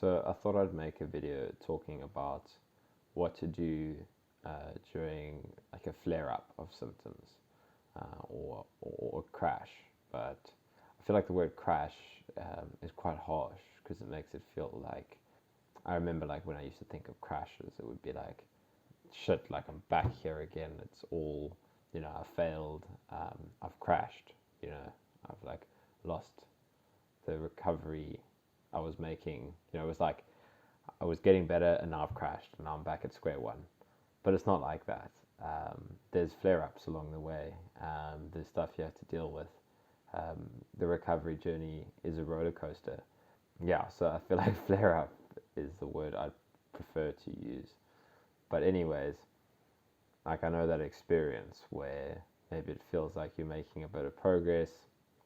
So I thought I'd make a video talking about what to do during like a flare-up of symptoms or a crash. But I feel like the word crash is quite harsh because it makes it feel like I remember like when I used to think of crashes, it would be like shit, like I'm back here again. It's all I failed. I've crashed. I've like lost the recovery I was making. It was like I was getting better and now I've crashed and now I'm back at square one. But it's not like that. There's flare ups along the way, there's stuff you have to deal with. The recovery journey is a roller coaster. Yeah, so I feel like flare up is the word I'd prefer to use. But, anyways, like I know that experience where maybe it feels like you're making a bit of progress,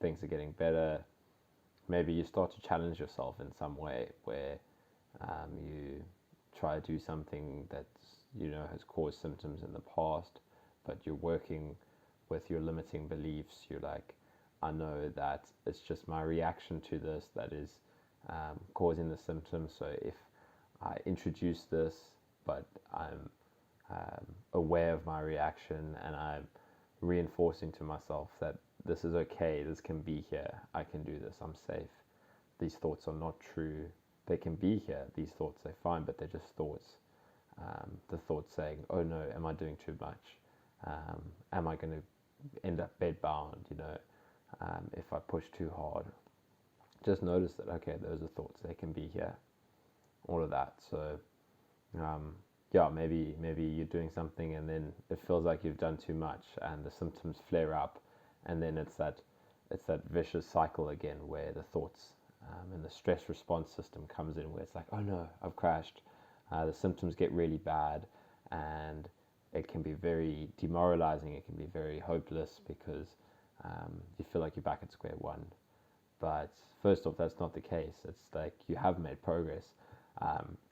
things are getting better, maybe you start to challenge yourself in some way where you try to do something that has caused symptoms in the past, but you're working with your limiting beliefs. You're like, I know that it's just my reaction to this that is causing the symptoms. So if I introduce this, but I'm aware of my reaction and I'm reinforcing to myself that this is okay, this can be here, I can do this, I'm safe. These thoughts are not true. They can be here. These thoughts, they're fine, but they're just thoughts. The thoughts saying, oh no, am I doing too much? Am I going to end up bedbound, if I push too hard? Just notice that, okay, those are thoughts. They can be here. All of that. So, yeah, maybe you're doing something and then it feels like you've done too much and the symptoms flare up, and then it's that vicious cycle again where the thoughts and the stress response system comes in where it's like, oh no, I've crashed. The symptoms get really bad and it can be very demoralizing. It can be very hopeless because you feel like you're back at square one. But first off, that's not the case. It's like you have made progress.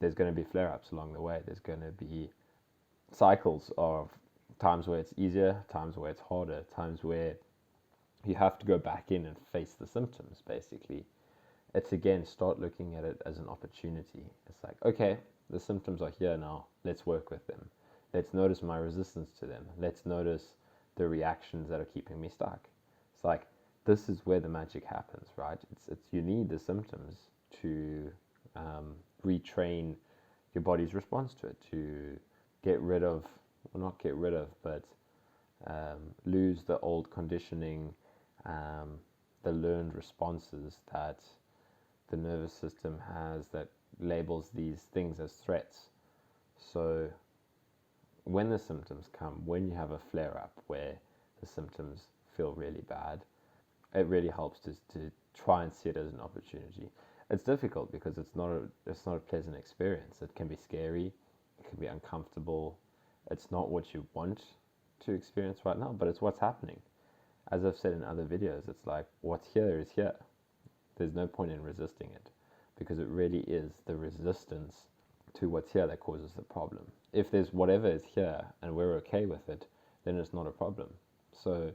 There's going to be flare-ups along the way. There's going to be cycles of times where it's easier, times where it's harder, times where you have to go back in and face the symptoms, basically. It's again, start looking at it as an opportunity. It's like, okay, the symptoms are here now. Let's work with them. Let's notice my resistance to them. Let's notice the reactions that are keeping me stuck. It's like, this is where the magic happens, right? It's you need the symptoms to retrain your body's response to it, to get rid of, well, not get rid of, but lose the old conditioning, the learned responses that the nervous system has that labels these things as threats. So when the symptoms come, when you have a flare up where the symptoms feel really bad, it really helps to try and see it as an opportunity. It's difficult because it's not a pleasant experience. It can be scary, it can be uncomfortable. It's not what you want to experience right now, but it's what's happening. As I've said in other videos, it's like what's here is here. There's no point in resisting it because it really is the resistance to what's here that causes the problem. If there's whatever is here and we're okay with it, then it's not a problem. So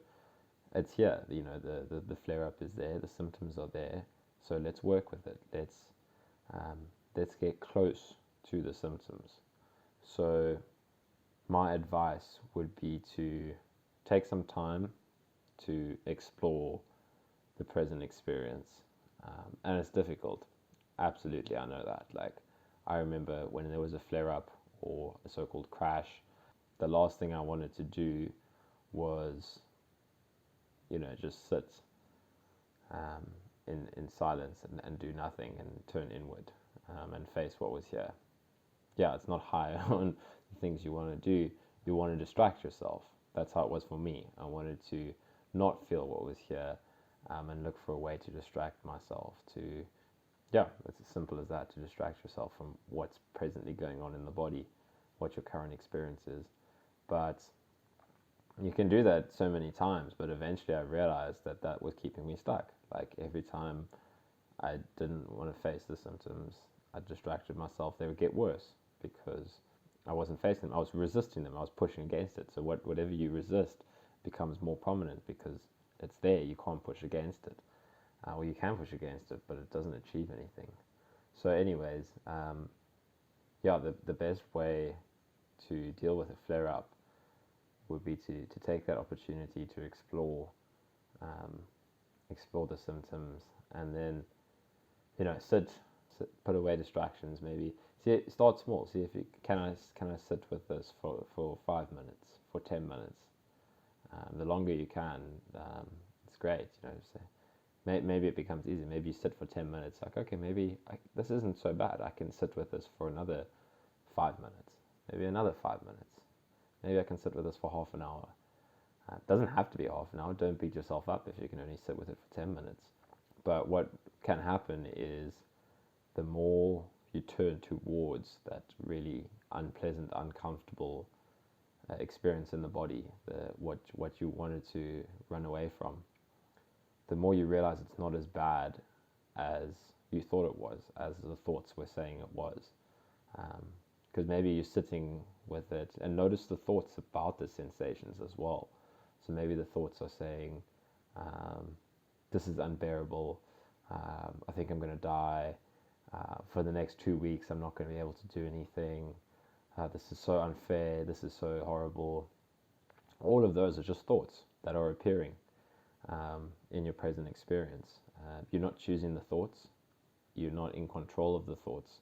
it's here, the flare up is there, the symptoms are there. So let's work with it. Let's get close to the symptoms. So my advice would be to take some time to explore the present experience. And it's difficult. Absolutely, I know that. Like, I remember when there was a flare up or a so called crash, the last thing I wanted to do was, just sit in silence and do nothing and turn inward and face what was here. Yeah, it's not high on the things you want to do. You want to distract yourself. That's how it was for me. I wanted to not feel what was here and look for a way to distract myself. It's as simple as that, to distract yourself from what's presently going on in the body, what your current experience is. But you can do that so many times, but eventually I realized that was keeping me stuck. Like every time I didn't want to face the symptoms, I distracted myself, they would get worse because I wasn't facing them. I was resisting them. I was pushing against it. So whatever you resist becomes more prominent because it's there. You can't push against it. Or you can push against it, but it doesn't achieve anything. So anyways, yeah, the best way to deal with a flare up would be to take that opportunity to um, explore the symptoms, and then sit, put away distractions. Maybe start small. See if you can I sit with this for 5 minutes, for 10 minutes. The longer you can, it's great. So maybe it becomes easy. Maybe you sit for 10 minutes. Like, okay, maybe this isn't so bad. I can sit with this for another 5 minutes. Maybe another 5 minutes. Maybe I can sit with this for half an hour. It doesn't have to be half an hour. Don't beat yourself up if you can only sit with it for 10 minutes. But what can happen is the more you turn towards that really unpleasant, uncomfortable experience in the body, what you wanted to run away from, the more you realize it's not as bad as you thought it was, as the thoughts were saying it was. Because maybe you're sitting with it and notice the thoughts about the sensations as well. So maybe the thoughts are saying, this is unbearable, I think I'm going to die, for the next 2 weeks I'm not going to be able to do anything, this is so unfair, this is so horrible. All of those are just thoughts that are appearing in your present experience. You're not choosing the thoughts, you're not in control of the thoughts,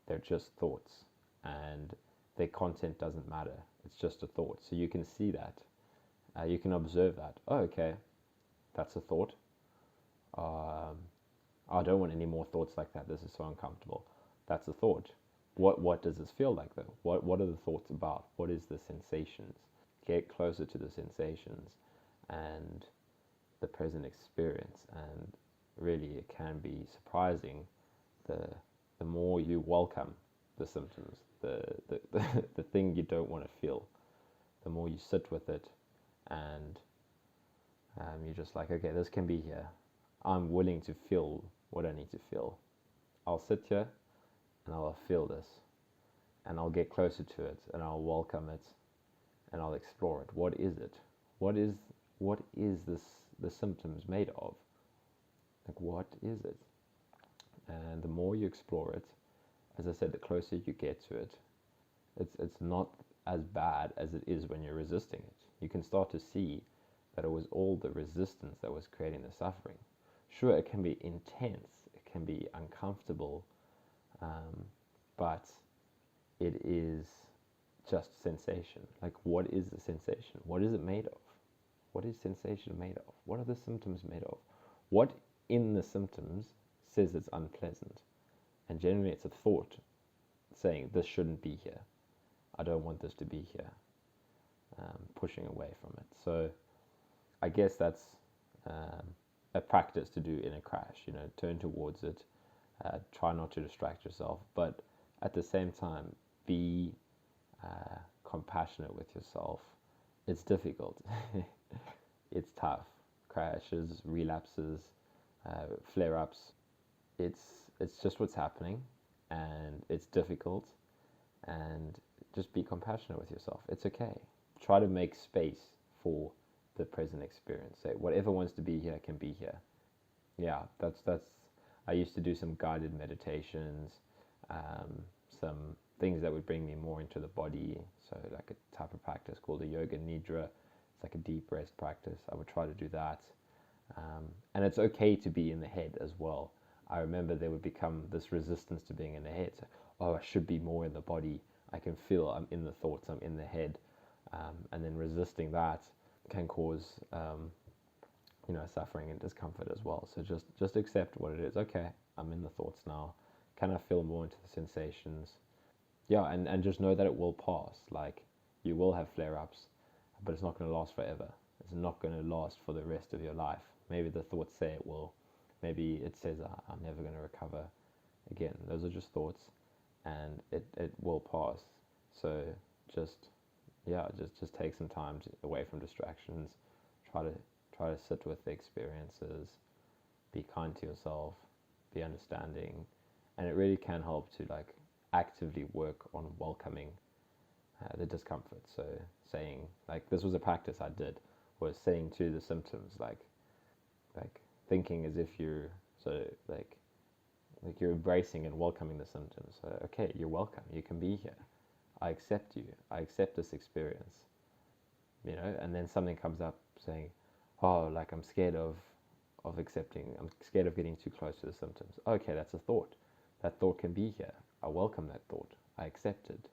they're just thoughts, and their content doesn't matter, it's just a thought. So you can see that, you can observe that. Oh, okay, that's a thought. I don't want any more thoughts like that. This is so uncomfortable. That's a thought. What does this feel like though? What are the thoughts about? What is the sensations? Get closer to the sensations and the present experience, and really it can be surprising the more you welcome the symptoms, the thing you don't want to feel, the more you sit with it, and you're just like, okay, this can be here. I'm willing to feel what I need to feel. I'll sit here and I'll feel this, and I'll get closer to it, and I'll welcome it, and I'll explore it. What is it? What is this? The symptoms made of? Like, what is it? And the more you explore it, as I said, the closer you get to it, it's not as bad as it is when you're resisting it. You can start to see that it was all the resistance that was creating the suffering. Sure, it can be intense, it can be uncomfortable, but it is just sensation. Like, what is the sensation? What is it made of? What is sensation made of? What are the symptoms made of? What in the symptoms says it's unpleasant? And generally it's a thought saying, this shouldn't be here. I don't want this to be here. Pushing away from it. So I guess that's a practice to do in a crash. Turn towards it. Try not to distract yourself. But at the same time, be compassionate with yourself. It's difficult. It's tough. Crashes, relapses, flare-ups. It's just what's happening, and it's difficult. And just be compassionate with yourself. It's okay. Try to make space for the present experience. Say, whatever wants to be here can be here. Yeah, that's. I used to do some guided meditations, some things that would bring me more into the body. So like a type of practice called a yoga nidra. It's like a deep rest practice. I would try to do that. And it's okay to be in the head as well. I remember there would become this resistance to being in the head. So, oh, I should be more in the body. I can feel I'm in the thoughts, I'm in the head. And then resisting that can cause, suffering and discomfort as well. So just accept what it is. Okay, I'm in the thoughts now. Can I feel more into the sensations? Yeah, and just know that it will pass. Like, you will have flare-ups, but it's not going to last forever. It's not going to last for the rest of your life. Maybe the thoughts say it will. Maybe it says, I'm never going to recover. Again, those are just thoughts, and it will pass. So just take some time away from distractions. Try to sit with the experiences. Be kind to yourself. Be understanding, and it really can help to actively work on welcoming the discomfort. So saying, this was a practice I did, was saying to the symptoms, like thinking as if you're, so Like you're embracing and welcoming the symptoms. So, okay, you're welcome. You can be here. I accept you. I accept this experience. And then something comes up saying, oh, like I'm scared of accepting. I'm scared of getting too close to the symptoms. Okay, that's a thought. That thought can be here. I welcome that thought. I accept it.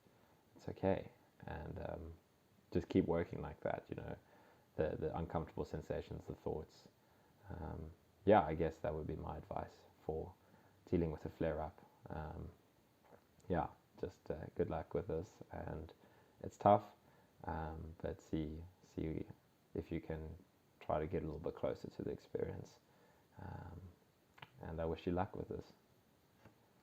It's okay. And just keep working like that, the uncomfortable sensations, the thoughts. Yeah, I guess that would be my advice for dealing with a flare-up. Yeah, just good luck with this. And it's tough, but see if you can try to get a little bit closer to the experience. And I wish you luck with this.